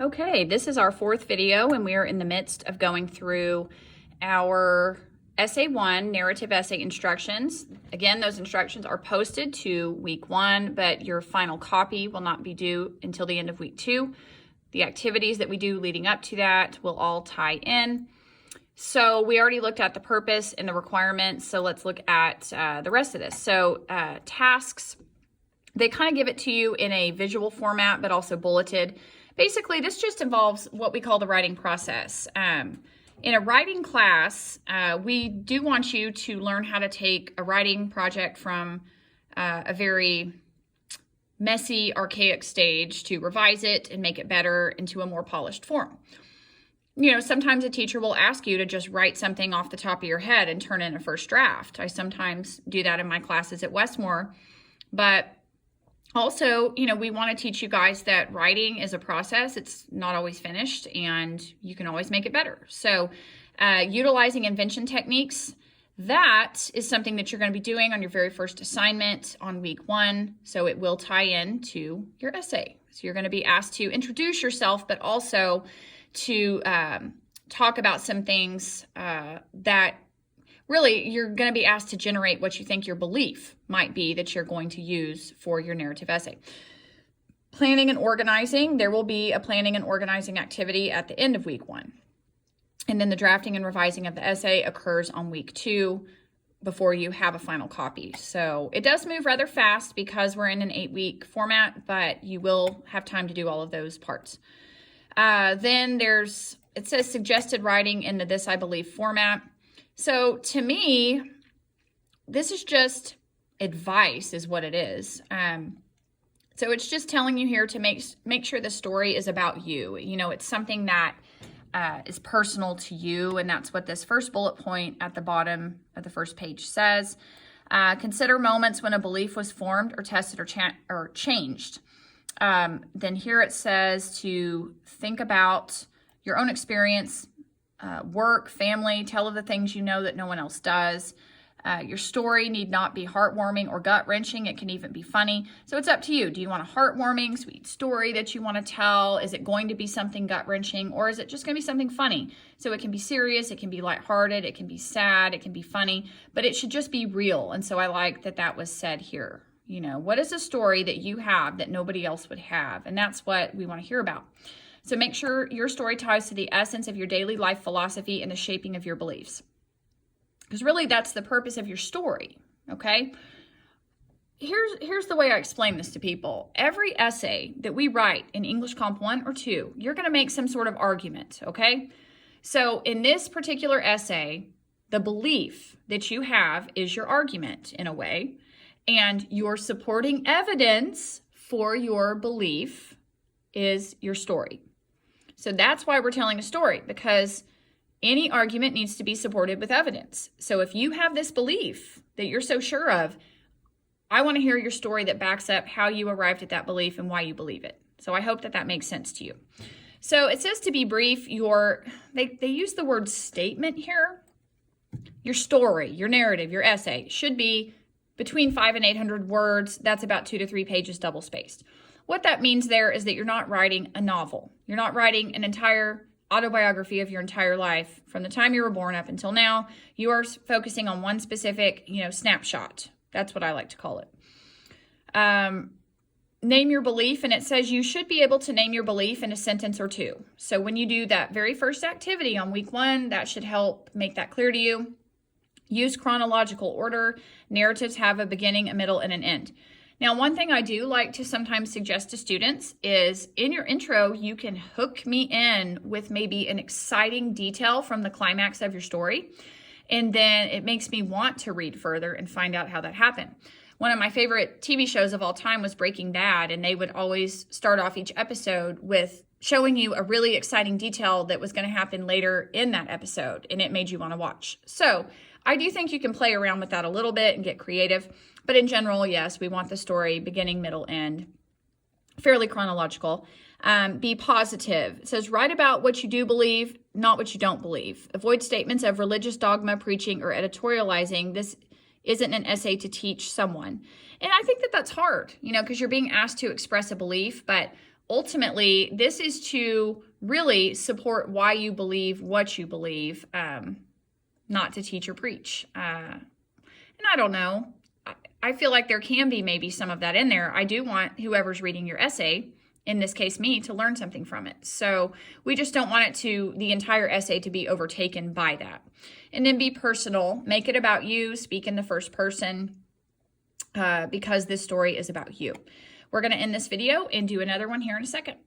Okay, this is our fourth video, and we are in the midst of going through our Essay 1 narrative essay instructions. Again, those instructions are posted to week 1, but your final copy will not be due until the end of week 2. The activities that we do leading up to that will all tie in. So we already looked at the purpose and the requirements, so let's look at the rest of this. So tasks, they kind of give it to you in a visual format, but also bulleted. Basically, this just involves what we call the writing process. In a writing class, we do want you to learn how to take a writing project from a very messy, archaic stage to revise it and make it better into a more polished form. You know, sometimes a teacher will ask you to just write something off the top of your head and turn in a first draft. I sometimes do that in my classes at Westmore, but also, you know, we want to teach you guys that writing is a process. It's not always finished, and you can always make it better. So utilizing invention techniques, that is something that you're going to be doing on your very first assignment on week 1. So it will tie in to your essay. So you're going to be asked to introduce yourself, but also to talk about some things that really, you're going to be asked to generate what you think your belief might be that you're going to use for your narrative essay. Planning and organizing, there will be a planning and organizing activity at the end of week 1. And then the drafting and revising of the essay occurs on week 2 before you have a final copy. So it does move rather fast because we're in an 8-week format, but you will have time to do all of those parts. Then it says suggested writing in the This I Believe format. So to me, this is just advice is what it is. So it's just telling you here to make sure the story is about you. You know, it's something that is personal to you, and that's what this first bullet point at the bottom of the first page says. Consider moments when a belief was formed or tested or changed. Then here it says to think about your own experience, work, family, tell of the things you know that no one else does. Your story need not be heartwarming or gut-wrenching. It can even be funny. So it's up to you. Do you want a heartwarming, sweet story that you want to tell? Is it going to be something gut-wrenching, or is it just going to be something funny? So it can be serious, it can be lighthearted, it can be sad, it can be funny, but it should just be real. And so I like that that was said here. You know, what is a story that you have that nobody else would have? And that's what we want to hear about. So make sure your story ties to the essence of your daily life philosophy and the shaping of your beliefs. Because really that's the purpose of your story, okay? Here's the way I explain this to people. Every essay that we write in English Comp 1 or 2, you're going to make some sort of argument, okay? So in this particular essay, the belief that you have is your argument in a way, and your supporting evidence for your belief is your story. So that's why we're telling a story, because any argument needs to be supported with evidence. So if you have this belief that you're so sure of, I want to hear your story that backs up how you arrived at that belief and why you believe it. So I hope that that makes sense to you. So it says to be brief, they use the word statement here. Your story, your narrative, your essay should be between 500 and 800 words. That's about 2 to 3 pages double spaced. What that means there is that you're not writing a novel. You're not writing an entire autobiography of your entire life from the time you were born up until now. You are focusing on one specific, snapshot. That's what I like to call it. Name your belief, and it says you should be able to name your belief in a sentence or 2. So when you do that very first activity on week 1, that should help make that clear to you. Use chronological order. Narratives have a beginning, a middle, and an end. Now, one thing I do like to sometimes suggest to students is in your intro, you can hook me in with maybe an exciting detail from the climax of your story. And then it makes me want to read further and find out how that happened. One of my favorite TV shows of all time was Breaking Bad, and they would always start off each episode with showing you a really exciting detail that was going to happen later in that episode, and it made you want to watch. So I do think you can play around with that a little bit and get creative. But in general, yes, we want the story beginning, middle, end, fairly chronological. Be positive. It says, write about what you do believe, not what you don't believe. Avoid statements of religious dogma, preaching, or editorializing. This isn't an essay to teach someone. And I think that that's hard, because you're being asked to express a belief, but ultimately, this is to really support why you believe what you believe, not to teach or preach. And I don't know. I feel like there can be maybe some of that in there. I do want whoever's reading your essay, in this case me, to learn something from it. So we just don't want the entire essay to be overtaken by that. And then be personal. Make it about you. Speak in the first person because this story is about you. We're going to end this video and do another one here in a second.